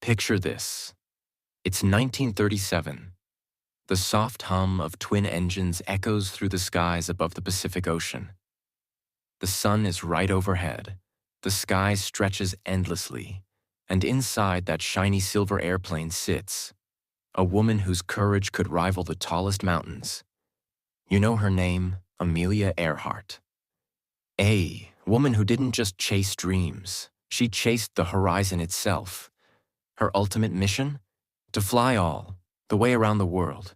Picture this. It's 1937. The soft hum of twin engines echoes through the skies above the Pacific Ocean. The sun is right overhead. The sky stretches endlessly, and inside that shiny silver airplane sits a woman whose courage could rival the tallest mountains. You know her name, Amelia Earhart. A woman who didn't just chase dreams, she chased the horizon itself. Her ultimate mission? To fly all the way around the world.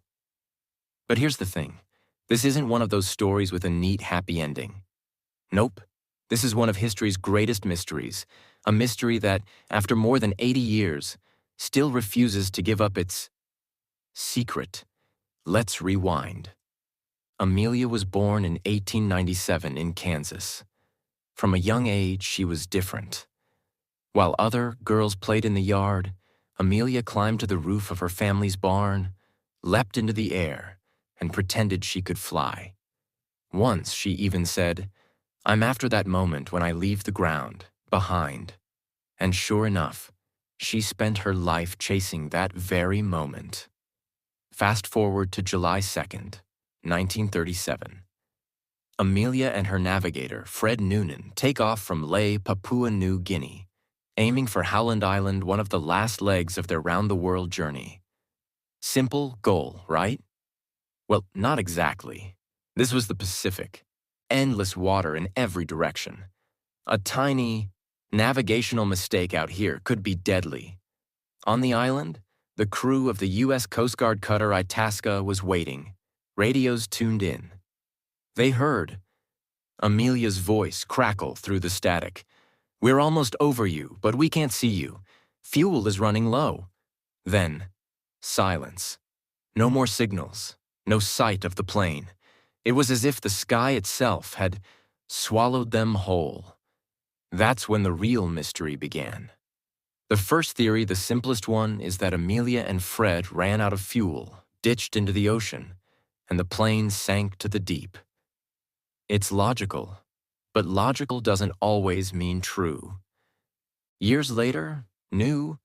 But here's the thing. This isn't one of those stories with a neat, happy ending. Nope. This is one of history's greatest mysteries, a mystery that, after more than 80 years, still refuses to give up its secret. Let's rewind. Amelia was born in 1897 in Kansas. From a young age, she was different. While other girls played in the yard, Amelia climbed to the roof of her family's barn, leapt into the air, and pretended she could fly. Once she even said, "I'm after that moment when I leave the ground, behind." And sure enough, she spent her life chasing that very moment. Fast forward to July 2nd, 1937. Amelia and her navigator, Fred Noonan, take off from Lae, Papua New Guinea, aiming for Howland Island, one of the last legs of their round-the-world journey. Simple goal, right? Well, not exactly. This was the Pacific. Endless water in every direction. A tiny navigational mistake out here could be deadly. On the island, the crew of the U.S. Coast Guard cutter Itasca was waiting, radios tuned in. They heard Amelia's voice crackle through the static. "We're almost over you, but we can't see you. Fuel is running low." Then, silence. No more signals, no sight of the plane. It was as if the sky itself had swallowed them whole. That's when the real mystery began. The first theory, the simplest one, is that Amelia and Fred ran out of fuel, ditched into the ocean, and the plane sank to the deep. It's logical, but logical doesn't always mean true. Years later, new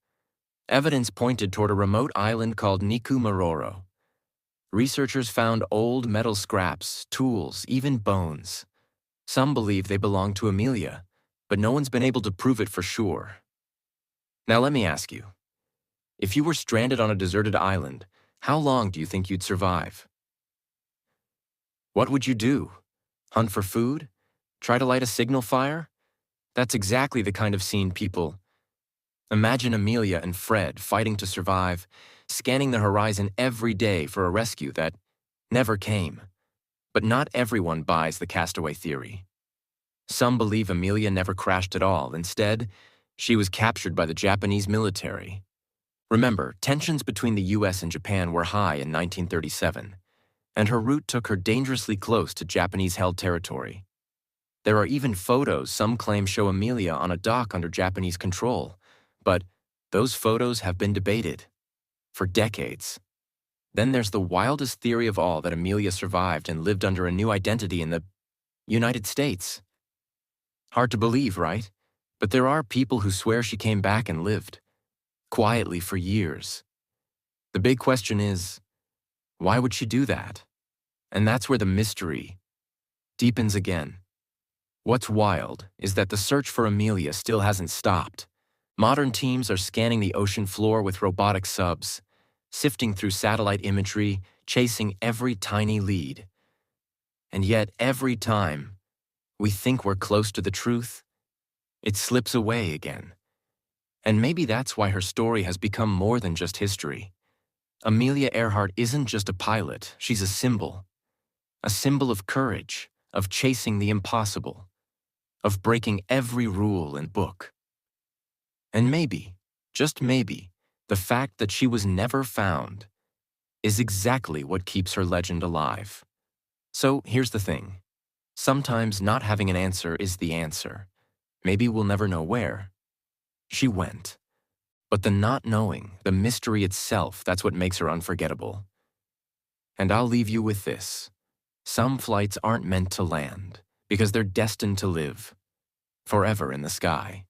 evidence pointed toward a remote island called Nikumaroro. Researchers found old metal scraps, tools, even bones. Some believe they belong to Amelia, but no one's been able to prove it for sure. Now let me ask you, if you were stranded on a deserted island, how long do you think you'd survive? What would you do? Hunt for food? Try to light a signal fire? That's exactly the kind of scene people imagine. Amelia and Fred fighting to survive, scanning the horizon every day for a rescue that never came. But not everyone buys the castaway theory. Some believe Amelia never crashed at all. Instead, she was captured by the Japanese military. Remember, tensions between the US and Japan were high in 1937, and her route took her dangerously close to Japanese-held territory. There are even photos some claim show Amelia on a dock under Japanese control, but those photos have been debated for decades. Then there's the wildest theory of all, that Amelia survived and lived under a new identity in the United States. Hard to believe, right? But there are people who swear she came back and lived quietly for years. The big question is, why would she do that? And that's where the mystery deepens again. What's wild is that the search for Amelia still hasn't stopped. Modern teams are scanning the ocean floor with robotic subs, sifting through satellite imagery, chasing every tiny lead. And yet, every time we think we're close to the truth, it slips away again. And maybe that's why her story has become more than just history. Amelia Earhart isn't just a pilot, she's a symbol of courage, of chasing the impossible, of breaking every rule and book. And maybe, just maybe, the fact that she was never found is exactly what keeps her legend alive. So here's the thing. Sometimes not having an answer is the answer. Maybe we'll never know where she went. But the not knowing, the mystery itself, that's what makes her unforgettable. And I'll leave you with this. Some flights aren't meant to land because they're destined to live forever in the sky.